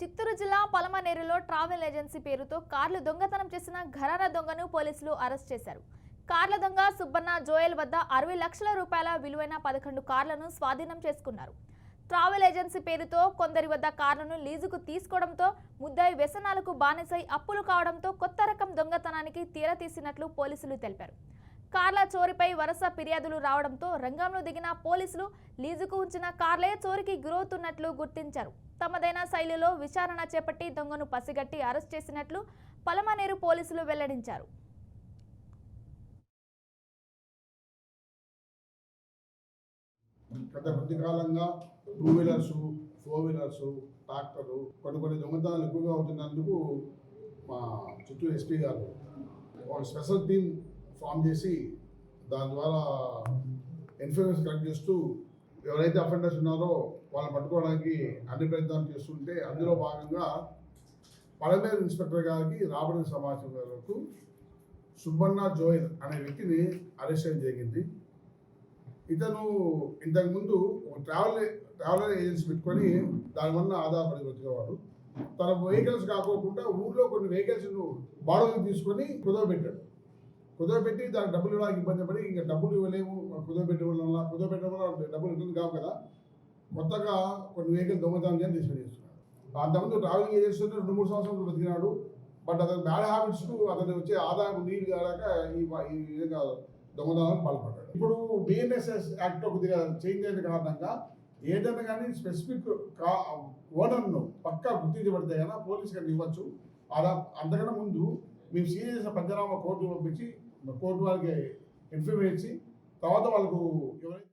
చిత్తూరు జిల్లా పలమనేరులో travel agency పేరుతో కార్లు దొంగతనం చేసిన ఘరానా దొంగను పోలీసులు అరెస్ట్ చేశారు. కార్ల దొంగ సుబ్బన్న జోయల్ వద్ద 60 లక్షల రూపాయల విలువైన 11 కార్లను స్వాధీనం చేసుకున్నారు. ట్రావెల్ ఏజెన్సీ పేరుతో కొందరి వద్ద కార్లను లీజుకు తీసుకోవడంతో ముద్దాయి వ్యసనాలకు బానిసై అప్పులు కావడంతో కొత్త రకం దొంగతనానికి తీరతీసినట్లు పోలీసులు తెలిపారు. కార్ల చోరీపై వరుస ఫిర్యాదులు రావడంతో రంగంలో దిగిన పోలీసులు లీజుకు ఉంచిన కార్లే చోరీకి గురవుతున్నట్లు గుర్తించారు. తమదైన శైలిలో విచారణ చేపట్టి దొంగను పసిగట్టి అరెస్ట్ చేసినట్లు పలమనేరు పోలీసులు వెల్లడించారు. గత కొద్ది కాలంగా 2 వీలర్స్ 4 వీలర్స్ ట్రాక్టర్లు కొన్ని దొంగతనాలు ఎక్కువగా అవుతున్నందుకు మా చిత్తూరు ఎస్పీ గారు ఒక స్పెషల్ టీం ఫామ్ చేసి దాని ద్వారా ఇన్ఫర్మేషన్ కలెక్ట్ చేస్తూ ఎవరైతే అఫెండర్స్ ఉన్నారో వాళ్ళని పట్టుకోవడానికి అన్ని ప్రయత్నాలు చేస్తుంటే అందులో భాగంగా పలమనేరు ఇన్స్పెక్టర్ గారికి రాబడిన సమాచారం వరకు సుబ్బన్న జోయల్ అనే వ్యక్తిని అరెస్ట్ చేయడం జరిగింది. ఇతను ఇంతకుముందు ఒక ట్రావెల్ ఏజెన్సీ పెట్టుకొని దానివల్ల ఆధారపడి బతికేవాడు. తన వెహికల్స్ కాకోకుండా ఊళ్ళో కొన్ని వెహికల్స్ను బాడోకి తీసుకొని కుదవబెట్టాడు. కుదవబెట్టి దానికి డబ్బులు ఇవ్వడానికి ఇబ్బంది పడి ఇంకా డబ్బులు ఇవ్వలేము, కుదవబెట్టడం వల్ల డబ్బులు ఇబ్బంది కావు కదా, కొత్తగా కొన్ని వెహికల్ దొంగతనం చేసి తీసుకొని అంతకుముందు ట్రావెలింగ్ ఏజెన్సీ 2-3 సంవత్సరాలు బతికినాడు. బట్ అతని బ్యాడ్ హ్యాబిట్స్కు అతను వచ్చే ఆదాయం నీరు కాక ఈ విధంగా దొంగతనాలకు పాల్పడ్డాడు. ఇప్పుడు బిఎన్ఎస్ఎస్ యాక్ట్ కొద్దిగా చేంజ్ అయిన కారణంగా ఏదైనా కానీ స్పెసిఫిక్ ఓనర్ను పక్కా గుర్తించబడితే కనుక పోలీస్ కానీ ఇవ్వచ్చు. అలా అంతకన్నా ముందు మేము సీరియస్ పంచనామా కోర్టు పంపించి కోర్టు వారికి ఇన్ఫర్మేషన్ ఇచ్చి తర్వాత వాళ్ళకు ఎవరైతే